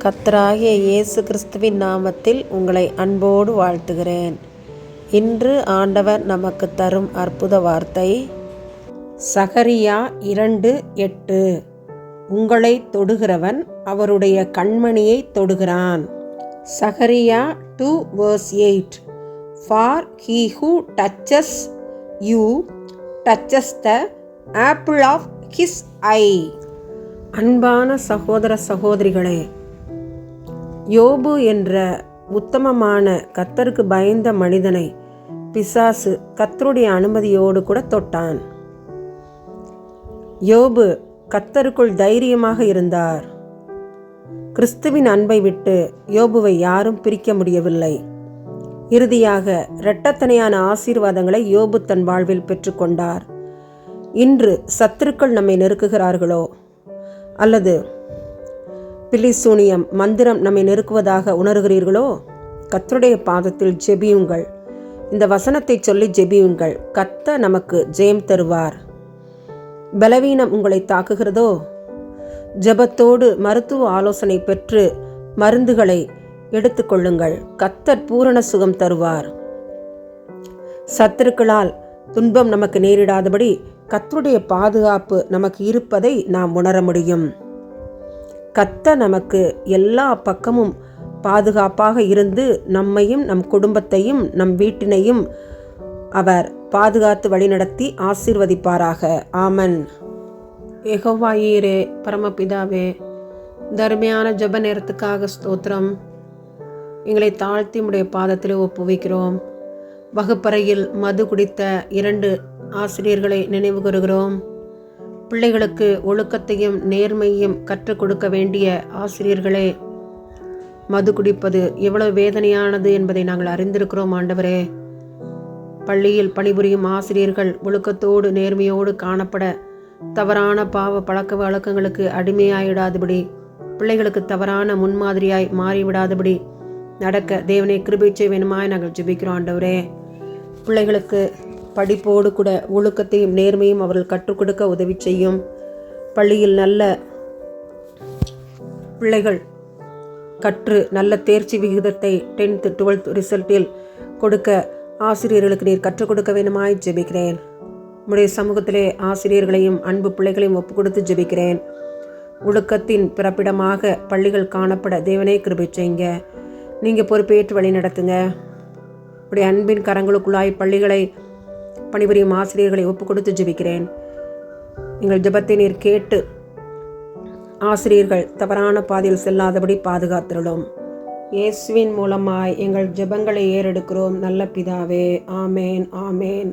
கர்த்தராகிய இயேசு கிறிஸ்துவின் நாமத்தில் உங்களை அன்போடு வாழ்த்துகிறேன். இன்று ஆண்டவர் நமக்கு தரும் அற்புத வார்த்தை சகரியா 2:8. உங்களை தொடுகிறவன் அவருடைய கண்மணியை தொடுகிறான். சகரியா 2:8. For he who touches you touches the apple of his eye. அன்பான சகோதர சகோதரிகளே, யோபு என்ற உத்தமமான கர்த்தருக்கு பயந்த மனிதனை பிசாசு கர்த்தருடைய அனுமதியோடு கூட தொட்டான். யோபு கர்த்தருக்குள் தைரியமாக இருந்தார். கிறிஸ்துவின் அன்பை விட்டு யோபுவை யாரும் பிரிக்க முடியவில்லை. இறுதியாக இரட்டத்தனையான ஆசீர்வாதங்களை யோபு தன் வாழ்வில் பெற்றுக்கொண்டார். இன்று சத்துருக்கள் நம்மை நெருக்குகிறார்களோ அல்லது பில்லிசூனியம் மந்திரம் நம்மை நெருக்குவதாக உணர்கிறீர்களோ, கர்த்தருடைய பாதத்தில் ஜெபியுங்கள். இந்த வசனத்தை சொல்லி ஜெபியுங்கள். கர்த்தர் நமக்கு ஜெயம் தருவார். பலவீனம் உங்களை தாக்குகிறதோ, ஜெபத்தோடு மருத்துவ ஆலோசனை பெற்று மருந்துகளை எடுத்துக்கொள்ளுங்கள். கர்த்தர் பூரண சுகம் தருவார். சத்துருக்களால் துன்பம் நமக்கு நேரிடாதபடி கர்த்தருடைய பாதுகாப்பு நமக்கு இருப்பதை நாம் உணர முடியும். கர்த்தர் நமக்கு எல்லா பக்கமும் பாதுகாப்பாக இருந்து நம்மையும் நம் குடும்பத்தையும் நம் வீட்டினையும் அவர் பாதுகாத்து வழிநடத்தி ஆசீர்வதிப்பாராக. ஆமன். யெகோவா ஈரே, பரமபிதாவே, தர்மையான ஜெப நேரத்துக்காக ஸ்தோத்திரம். எங்களை தாழ்த்தி உடைய பாதத்தில் ஒப்புவிக்கிறோம். வகுப்பறையில் மது குடித்த 2 ஆசிரியர்களை நினைவு கூறுகிறோம். பிள்ளைகளுக்கு ஒழுக்கத்தையும் நேர்மையும் கற்றுக் கொடுக்க வேண்டிய ஆசிரியர்களே, மது குடிப்பது எவ்வளவு வேதனையானது என்பதை நாங்கள் அறிந்திருக்கிறோம். ஆண்டவரே, பள்ளியில் பணிபுரியும் ஆசிரியர்கள் ஒழுக்கத்தோடு நேர்மையோடு காணப்பட தவறான பாவ பழக்க வழக்கங்களுக்கு அடிமையாயிடாதபடி, பிள்ளைகளுக்கு தவறான முன்மாதிரியாய் மாறிவிடாதபடி நடக்க தேவனை கிருபை செய்வேனுமாய் நாங்கள் ஜெபிக்கிறோம். ஆண்டவரே, பிள்ளைகளுக்கு படிப்போடு கூட ஒழுக்கத்தையும் நேர்மையும் அவர்கள் கற்றுக் கொடுக்க உதவி செய்யும். பள்ளியில் நல்ல பிள்ளைகள் கற்று நல்ல தேர்ச்சி விகிதத்தை 10th 12th ரிசல்ட்டில் கொடுக்க ஆசிரியர்களுக்கு நீர் கற்றுக் கொடுக்க வேண்டுமாய் ஜெபிக்கிறேன். உம்முடைய சமூகத்திலே ஆசிரியர்களையும் அன்பு பிள்ளைகளையும் ஒப்பு கொடுத்து ஜெபிக்கிறேன். ஒழுக்கத்தின் பிறப்பிடமாக பள்ளிகள் காணப்பட தேவனே கிருபை செய்யுங்க. நீங்கள் பொறுப்பேற்று வழி நடத்துங்க. உடைய அன்பின் கரங்களுக்குள்ளாய் பள்ளிகளை பணிபுரியும் ஆசிரியர்களை ஒப்பு கொடுத்து ஜெபிக்கிறேன். எங்கள் ஜெபத்தை நீர் கேட்டு ஆசிரியர்கள் தவறான பாதையில் செல்லாதபடி பாதுகாத்திருளும். இயேசுவின் மூலமாய் எங்கள் ஜெபங்களை ஏறெடுக்கிறோம் நல்ல பிதாவே. ஆமேன், ஆமேன்.